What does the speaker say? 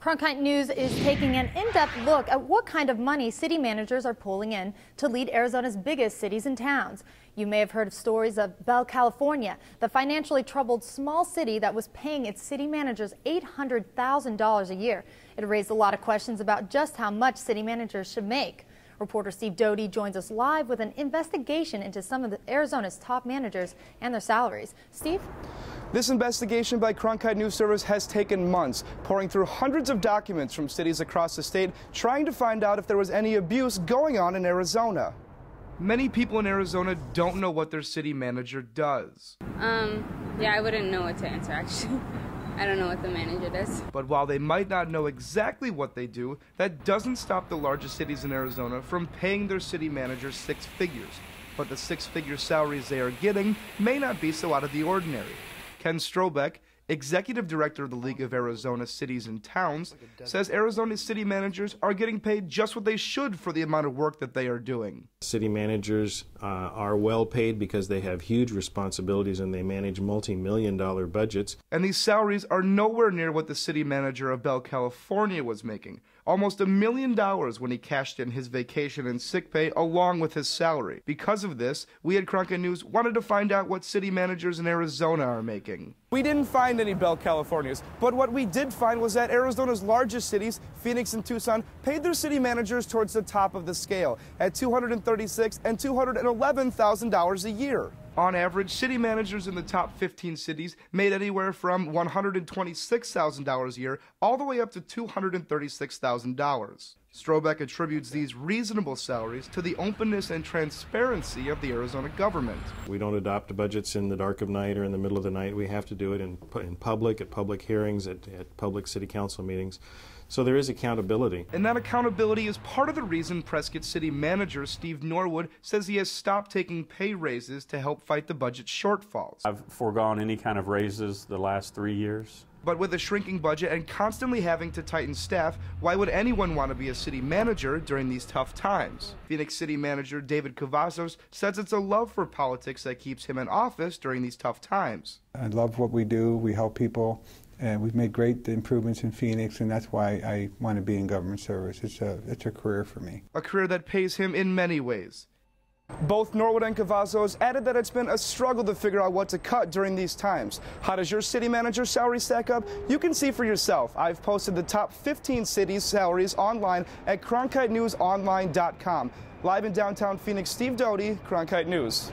Cronkite News is taking an in-depth look at what kind of money city managers are pulling in to lead Arizona's biggest cities and towns. You may have heard of stories of Bell, California, the financially troubled small city that was paying its city managers $800,000 a year. It raised a lot of questions about just how much city managers should make. Reporter Steve Doty joins us live with an investigation into some of Arizona's top managers and their salaries. Steve? This investigation by Cronkite News Service has taken months, pouring through hundreds of documents from cities across the state, trying to find out if there was any abuse going on in Arizona. Many people in Arizona don't know what their city manager does. Yeah, I wouldn't know what to answer, actually. I don't know what the manager does. But while they might not know exactly what they do, that doesn't stop the largest cities in Arizona from paying their city managers six figures. But the six-figure salaries they are getting may not be so out of the ordinary. Ken Strobeck, executive director of the League of Arizona Cities and Towns, says Arizona's city managers are getting paid just what they should for the amount of work that they are doing. City managers are well paid because they have huge responsibilities and they manage multi-million-dollar budgets. And these salaries are nowhere near what the city manager of Bell, California was making. Almost $1 million when he cashed in his vacation and sick pay along with his salary. Because of this, we at Cronkite News wanted to find out what city managers in Arizona are making. We didn't find any Bell, Californias, but what we did find was that Arizona's largest cities, Phoenix and Tucson, paid their city managers towards the top of the scale at $236,000 and $211,000 a year. On average, city managers in the top 15 cities made anywhere from $126,000 a year all the way up to $236,000. Strobeck attributes these reasonable salaries to the openness and transparency of the Arizona government. We don't adopt budgets in the dark of night or in the middle of the night. We have to do it in public, at public hearings, at public city council meetings. So there is accountability. And that accountability is part of the reason Prescott City Manager Steve Norwood says he has stopped taking pay raises to help fight the budget shortfalls. I've foregone any kind of raises the last 3 years. But with a shrinking budget and constantly having to tighten staff, why would anyone want to be a city manager during these tough times? Phoenix City Manager David Cavazos says it's a love for politics that keeps him in office during these tough times. I love what we do. We help people. And we've made great improvements in Phoenix, and that's why I want to be in government service. It's a career for me. A career that pays him in many ways. Both Norwood and Cavazos added that it's been a struggle to figure out what to cut during these times. How does your city manager's salary stack up? You can see for yourself. I've posted the top 15 cities' salaries online at cronkitenewsonline.com. Live in downtown Phoenix, Steve Doty, Cronkite News.